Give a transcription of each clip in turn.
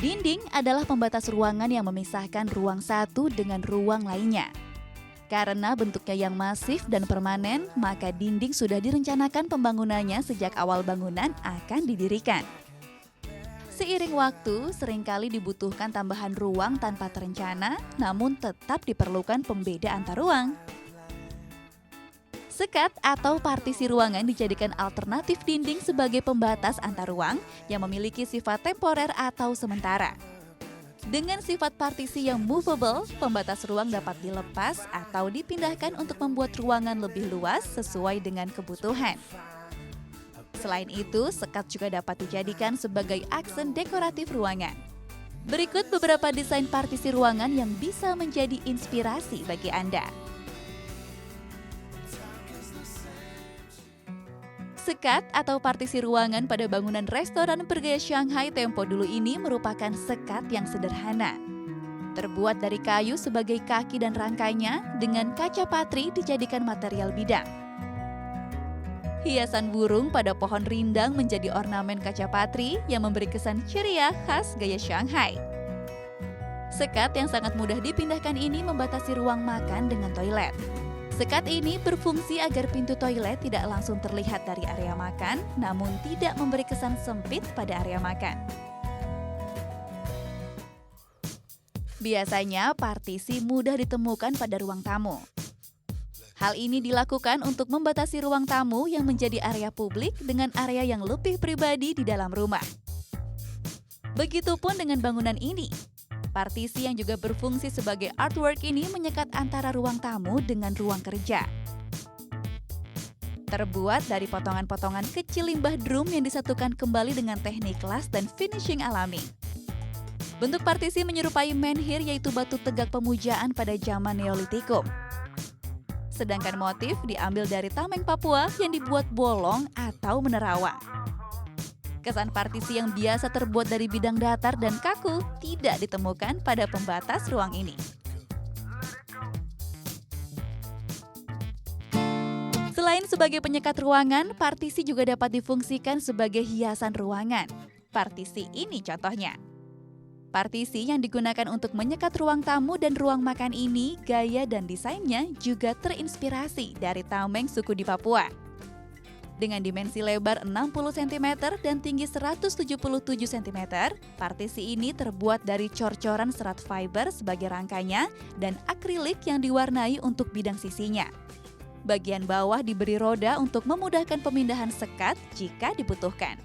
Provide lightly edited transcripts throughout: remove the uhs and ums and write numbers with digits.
Dinding adalah pembatas ruangan yang memisahkan ruang satu dengan ruang lainnya. Karena bentuknya yang masif dan permanen, maka dinding sudah direncanakan pembangunannya sejak awal bangunan akan didirikan. Seiring waktu, seringkali dibutuhkan tambahan ruang tanpa terencana, namun tetap diperlukan pembeda antar ruang. Sekat atau partisi ruangan dijadikan alternatif dinding sebagai pembatas antar ruang yang memiliki sifat temporer atau sementara. Dengan sifat partisi yang movable, pembatas ruang dapat dilepas atau dipindahkan untuk membuat ruangan lebih luas sesuai dengan kebutuhan. Selain itu, sekat juga dapat dijadikan sebagai aksen dekoratif ruangan. Berikut beberapa desain partisi ruangan yang bisa menjadi inspirasi bagi Anda. Sekat atau partisi ruangan pada bangunan restoran bergaya Shanghai tempo dulu ini merupakan sekat yang sederhana. Terbuat dari kayu sebagai kaki dan rangkainya, dengan kaca patri dijadikan material bidang. Hiasan burung pada pohon rindang menjadi ornamen kaca patri yang memberi kesan ceria khas gaya Shanghai. Sekat yang sangat mudah dipindahkan ini membatasi ruang makan dengan toilet. Sekat ini berfungsi agar pintu toilet tidak langsung terlihat dari area makan, namun tidak memberi kesan sempit pada area makan. Biasanya, partisi mudah ditemukan pada ruang tamu. Hal ini dilakukan untuk membatasi ruang tamu yang menjadi area publik dengan area yang lebih pribadi di dalam rumah. Begitupun dengan bangunan ini. Partisi yang juga berfungsi sebagai artwork ini menyekat antara ruang tamu dengan ruang kerja. Terbuat dari potongan-potongan kecil limbah drum yang disatukan kembali dengan teknik las dan finishing alami. Bentuk partisi menyerupai menhir, yaitu batu tegak pemujaan pada zaman Neolitikum. Sedangkan motif diambil dari tameng Papua yang dibuat bolong atau menerawang. Kesan partisi yang biasa terbuat dari bidang datar dan kaku tidak ditemukan pada pembatas ruang ini. Selain sebagai penyekat ruangan, partisi juga dapat difungsikan sebagai hiasan ruangan. Partisi ini contohnya. Partisi yang digunakan untuk menyekat ruang tamu dan ruang makan ini, gaya dan desainnya juga terinspirasi dari tameng suku di Papua. Dengan dimensi lebar 60 cm dan tinggi 177 cm, partisi ini terbuat dari cor-coran serat fiber sebagai rangkanya dan akrilik yang diwarnai untuk bidang sisinya. Bagian bawah diberi roda untuk memudahkan pemindahan sekat jika dibutuhkan.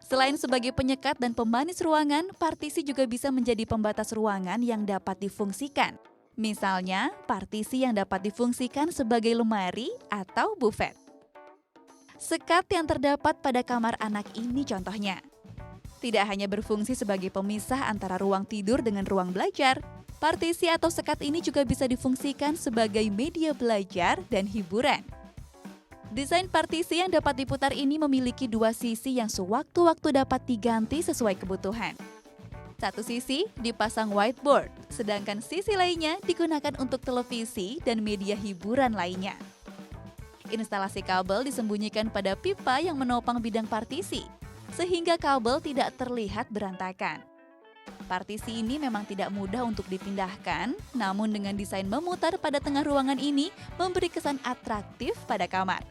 Selain sebagai penyekat dan pemanis ruangan, partisi juga bisa menjadi pembatas ruangan yang dapat difungsikan. Misalnya, partisi yang dapat difungsikan sebagai lemari atau bufet. Sekat yang terdapat pada kamar anak ini contohnya. Tidak hanya berfungsi sebagai pemisah antara ruang tidur dengan ruang belajar, partisi atau sekat ini juga bisa difungsikan sebagai media belajar dan hiburan. Desain partisi yang dapat diputar ini memiliki dua sisi yang sewaktu-waktu dapat diganti sesuai kebutuhan. Satu sisi dipasang whiteboard, sedangkan sisi lainnya digunakan untuk televisi dan media hiburan lainnya. Instalasi kabel disembunyikan pada pipa yang menopang bidang partisi, sehingga kabel tidak terlihat berantakan. Partisi ini memang tidak mudah untuk dipindahkan, namun dengan desain memutar pada tengah ruangan ini memberi kesan atraktif pada kamar.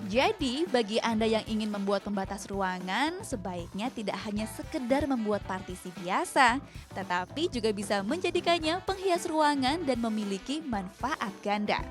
Jadi, bagi Anda yang ingin membuat pembatas ruangan, sebaiknya tidak hanya sekedar membuat partisi biasa, tetapi juga bisa menjadikannya penghias ruangan dan memiliki manfaat ganda.